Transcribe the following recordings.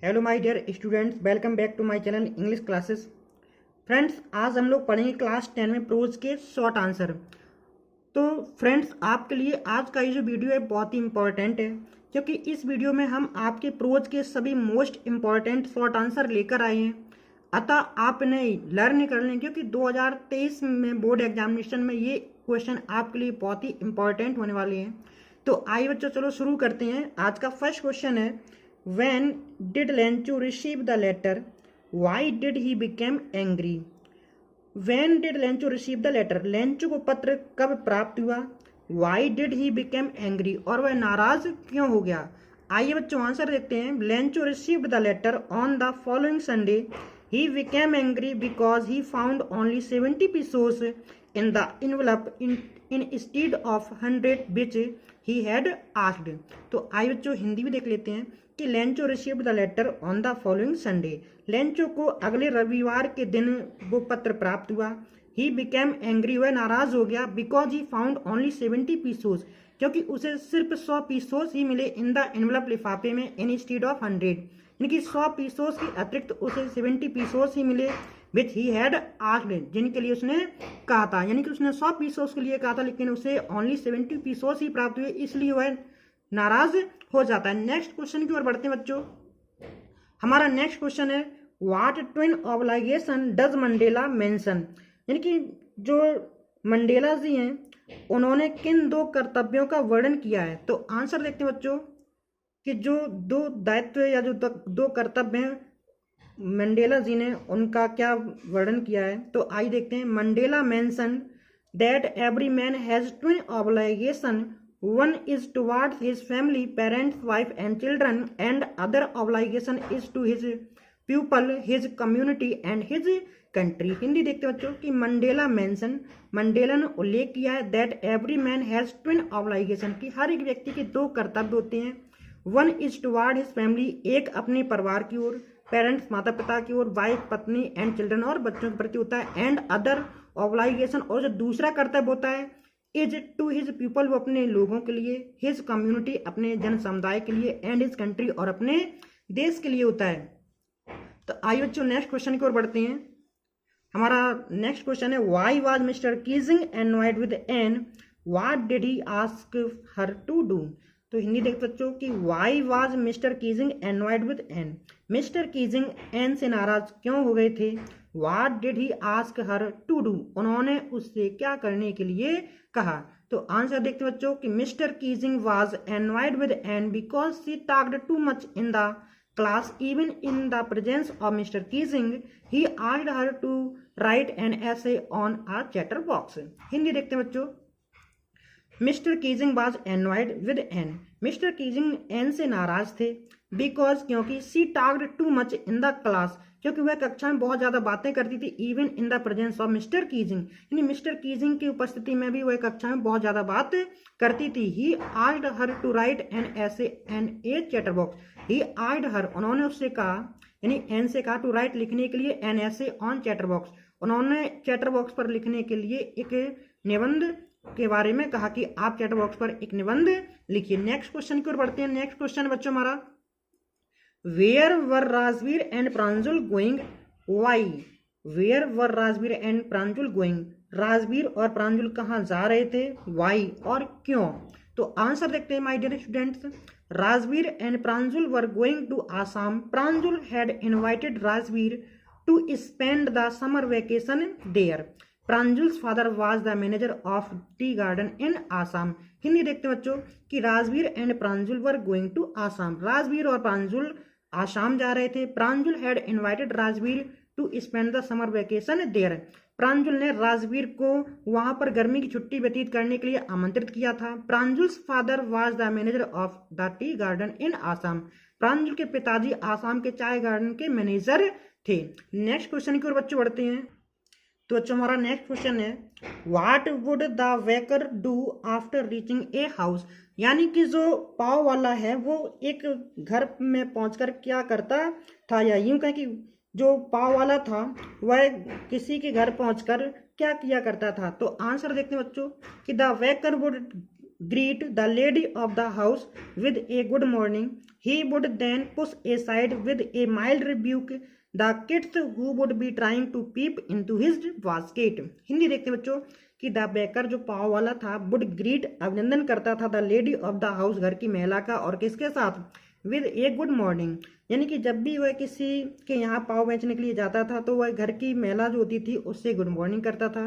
Hello my dear students, welcome back to my channel English classes. Friends, आज हम लोग पढ़ेंगे क्लास 10 में प्रोज के शॉर्ट आंसर। तो फ्रेंड्स, आपके लिए आज का ये जो वीडियो है बहुत ही इंपॉर्टेंट है, क्योंकि इस वीडियो में हम आपके प्रोज के सभी मोस्ट इंपॉर्टेंट शॉर्ट आंसर लेकर आए हैं। अतः आप इन्हें लर्न कर लें, क्योंकि 2023 में बोर्ड एग्जामिनेशन में ये क्वेश्चन आपके लिए बहुत ही इंपॉर्टेंट होने वाले हैं। तो आइए बच्चों, चलो शुरू करते हैं। आज का फर्स्ट क्वेश्चन है, When did Lenchu receive the letter? Why did he become angry? When did Lenchu receive the letter? लेंचू को पत्र कब प्राप्त हुआ? Why did he become angry? और वह नाराज क्यों हो गया? आइए बच्चों आंसर देखते हैं। लेंचू received the letter on the following Sunday. He became angry because he found only 70 pesos in the envelope instead of 100 which he had asked. तो आइए बच्चों हिंदी भी देख लेते हैं कि Lencho received the later on the following Sunday. Lencho को अगले रविवार के दिन वो पत्र प्राप्त हुआ। ही बिकेम एंग्री, वह नाराज हो गया। Because he found only 70 pesos, क्योंकि उसे सिर्फ 100 पीसोस ही मिले इन द एनवलप लिफाफे में इंस्टेड ऑफ 100, यानी कि 100 पीसोस के अतिरिक्त उसे 70 पीसोस ही मिले विच ही हैड आस्क्ड, जिनके लिए उसने कहा था। यानी कि उसने 100 पीसोस के लिए कहा था, लेकिन उसे ओनली 70 पीसोस ही प्राप्त हुए, इसलिए वह नाराज हो जाता है। नेक्स्ट क्वेश्चन की ओर बढ़ते हैं बच्चों। हमारा नेक्स्ट क्वेश्चन है, what twin obligation does Mandela mention, यानी कि जो मंडेला जी हैं उन्होंने किन दो कर्तव्यों का वर्णन किया है। तो आंसर देखते हैं बच्चों कि जो दो दायित्व या जो दो कर्तव्य हैं मंडेला जी ने, उनका क्या वर्णन किया है। तो आइए देखते हैं। Mandela mention that every man has twin obligation. One is towards his family, parents, wife and children, and other obligation is to his people, his community and his country. Hindi देखते बच्चों कि मंडेला मेंशन, मंडेला ने उल्लेख किया है that every man has twin obligation, कि हर एक व्यक्ति के दो कर्तव्य होते हैं। One is toward his family, एक अपने परिवार की ओर, पेरेंट्स माता पिता की ओर, वाइफ पत्नी एंड चिल्ड्रन और बच्चों के प्रति होता है। एंड अदर ऑब्लिगेशन, और जो दूसरा कर्तव्य होता है इज टू हिज पीपल, वो अपने लोगों के लिए, हिज कम्युनिटी अपने जन समुदाय के लिए, एंड हिज कंट्री और अपने देश के लिए होता है। तो आइए बच्चों नेक्स्ट क्वेश्चन की ओर बढ़ते हैं। हमारा नेक्स्ट क्वेश्चन है, why was mister Keesing annoyed with Anne, what did he ask her to do. तो हिंदी देखते बच्चों कि why was mister Keesing annoyed with Anne, mister Keesing Anne से नाराज क्यों हो गए थे। What did he ask her to do, उन्होंने उससे क्या करने के लिए कहा। तो आंसर देखते बच्चों कि mister Keesing was annoyed with Anne because she talked too much in the class even in the presence of mister Keesing. He asked her to write an essay on a chatterbox. Hindi देखते बच्चों, mister Keesing was annoyed with Anne, mister Keesing Anne से नाराज थे। Because, क्योंकि she talked too much in the class, क्योंकि वह कक्षा में बहुत ज्यादा बातें करती थी। Even in the presence of mister Keesing, यानी मिस्टर कीजिंग की उपस्थिति में भी वह कक्षा में बहुत ज्यादा बात करती थी। He asked her to write an essay an a chatterbox, he asked her, उन्होंने उससे कहा, यानी एन से कहा, टू राइट लिखने के लिए, N essay on chatter box, उन्होंने चैटर बॉक्स पर लिखने के लिए एक निबंध के बारे में कहा कि आप चैटर बॉक्स पर एक निबंध लिखिए। नेक्स्ट क्वेश्चन की ओर बढ़ते हैं। नेक्स्ट क्वेश्चन बच्चों हमारा, where were Rajveer and Pranjul going, why, where were Rajveer and Pranjul going, Rajveer और प्रांजुल कहाँ जा रहे थे, वाई और क्यों। तो आंसर देखते हैं my dear students. Rajveer and Pranjul were going to Assam, Pranjul had invited Rajveer to spend the summer vacation there. Pranjul's father was the manager of tea garden in Assam. Hindi देखते हैं बच्चों कि Rajveer and Pranjul were going to Assam, Rajveer और प्रांजुल आसाम जा रहे थे। Pranjul had invited Rajveer to spend the summer vacation there, Pranjul ने राजवीर को वहां पर गर्मी की छुट्टी व्यतीत करने के लिए आमंत्रित किया था। Pranjul's father was the manager of the tea garden in Assam, Pranjul के पिताजी आसाम के चाय गार्डन के मैनेजर थे। नेक्स्ट क्वेश्चन की ओर बच्चों बढ़ते हैं। तो बच्चों हमारा नेक्स्ट क्वेश्चन है, what would the waker do after reaching a house, यानी कि जो पाव वाला है वो एक घर में पहुंचकर क्या करता था, या यूं कहें कि जो पाव वाला था वह किसी के घर पहुंचकर क्या किया करता था। तो आंसर देखते हैं बच्चों कि the waker would greet the lady of the house with a good morning, he would then push aside with a mild rebuke the kids who would be trying to peep into his basket। Hindi देखते हैं बच्चों कि the baker जो पाव वाला था would greet अभिनंदन करता था the lady of the house घर की महिला का, और किसके साथ, विद ए गुड मॉर्निंग, यानी कि जब भी वह किसी के यहाँ पाव बेचने के लिए जाता था तो वह घर की महिला जो होती थी उससे गुड मॉर्निंग करता था।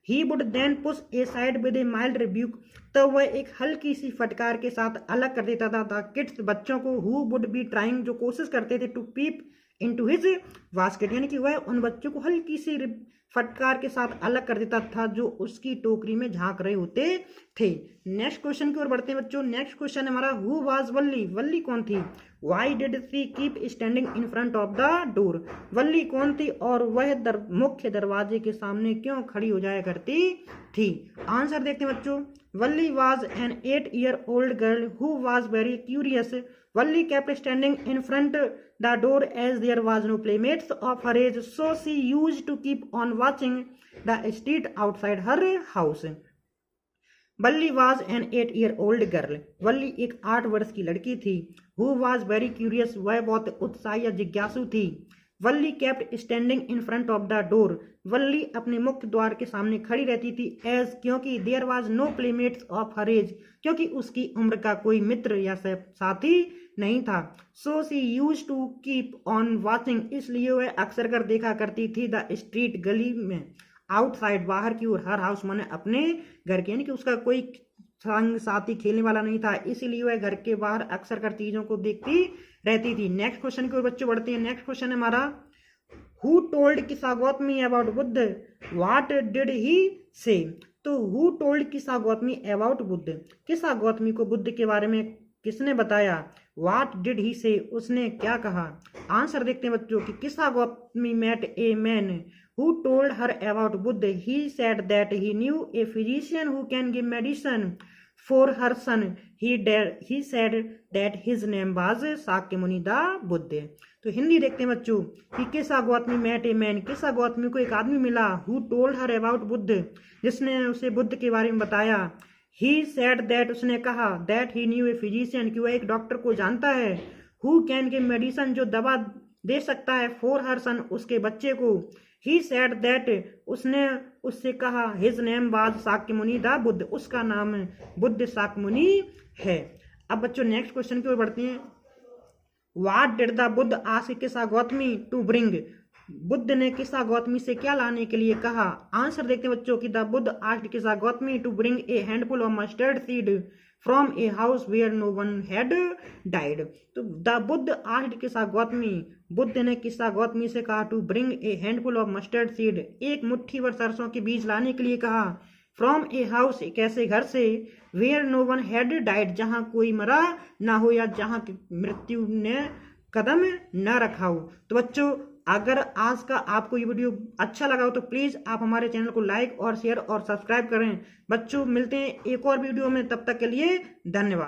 He would then push aside with a mild rebuke, तो वह एक हल्की सी फटकार के साथ अलग कर देता था द किड्स बच्चों को, हु वुड बी ट्राइंग जो कोशिश करते थे, to peep into his basket, यानी कि वह उन बच्चों को हल्की सी फटकार के साथ अलग कर देता था जो उसकी टोकरी में झांक रहे होते थे। नेक्स्ट क्वेश्चन की ओर बढ़ते हैं बच्चों। नेक्स्ट क्वेश्चन है हमारा, हु वाज वल्ली, वल्ली कौन थी, why did she keep standing in front of the door, Valli कौन थी और वह मुख्य दरवाजे के सामने क्यों खड़ी हो जाया करती थी। आंसर देखते हैं बच्चों, Valli was an 8-year-old girl who was very curious, Valli kept standing in front the door as there was no playmates of her age, so she used to keep on watching the street outside her house। Valli was an 8-year-old girl, Valli एक 8 वर्ष की लड़की थी। Who was very curious, वह बहुत उत्साही या जिज्ञासु थी। Valli kept standing in front of the door, Valli अपने मुख्य द्वार के सामने खड़ी रहती थी। एज क्योंकि there was no playmates of her age, क्योंकि उसकी उम्र का कोई मित्र या साथी नहीं था। So she used to keep on watching, इसलिए वह अक्सर कर देखा करती थी द स्ट्रीट गली में, आउटसाइड बाहर की ओर, हर हाउस माने अपने घर के, यानी कि उसका कोई संग साथी खेलने वाला नहीं था, इसीलिए वह घर के बाहर अक्सर कर चीजों को देखती रहती थी। नेक्स्ट क्वेश्चन की ओर बच्चों बढ़ते हैं। नेक्स्ट क्वेश्चन है हमारा, हु टोल्ड किस्सा Gautami about Buddha, what did ही से। तो हु टोल्ड किस्सा गौतमी अबाउट बुद्ध, किस्सा गौतमी को बुद्ध के बारे में किसने बताया, व्हाट डिड ही से, उसने क्या कहा। आंसर देखते हैं बच्चों कि Kisa Gotami met a man who told her about Buddha, he said that he knew a physician who can give medicine for her son, he said that his name was Shakya Muni the Buddha. तो हिंदी देखते हैं बच्चों कि Kisa Gotami met a man, किस्सा गौतमी को एक आदमी मिला, who told her about Buddha, जिसने उसे बुद्ध के बारे में बताया। ही सेड दैट, उसने कहा, that he knew a physician, कि वह एक डॉक्टर को जानता है, हु कैन गिव मेडिसिन, जो दवा दे सकता है, फॉर हर सन, उसके बच्चे को। ही सेड दैट, उसने उससे कहा, his name was Shakya Muni the Buddha, उसका नाम बुद्ध शाक्य मुनि है। अब बच्चों नेक्स्ट क्वेश्चन की ओर बढ़ते हैं। What did the Buddha ask किस्सा गौतमी टू ब्रिंग, बुद्ध ने किस्सा गौतमी से क्या लाने के लिए कहा। आंसर देखते हैं बच्चों कि the Buddha asked Kisa Gotami to bring a handful of mustard seed from a house where no one had died. तो द बुद्ध आस्क्ड किस्सा गौतमी, बुद्ध ने किस्सा गौतमी से कहा, to bring a handful of mustard seed, एक मुट्ठी भर सरसों के बीज लाने के लिए कहा। फ्रॉम ए हाउस, एक ऐसे घर से, where no one had died, जहां कोई मरा ना हो या जहां मृत्यु ने कदम न रखा हो। तो बच्चों अगर आज का आपको ये वीडियो अच्छा लगा हो तो प्लीज़ आप हमारे चैनल को लाइक और शेयर और सब्सक्राइब करें। बच्चों मिलते हैं एक और वीडियो में, तब तक के लिए धन्यवाद।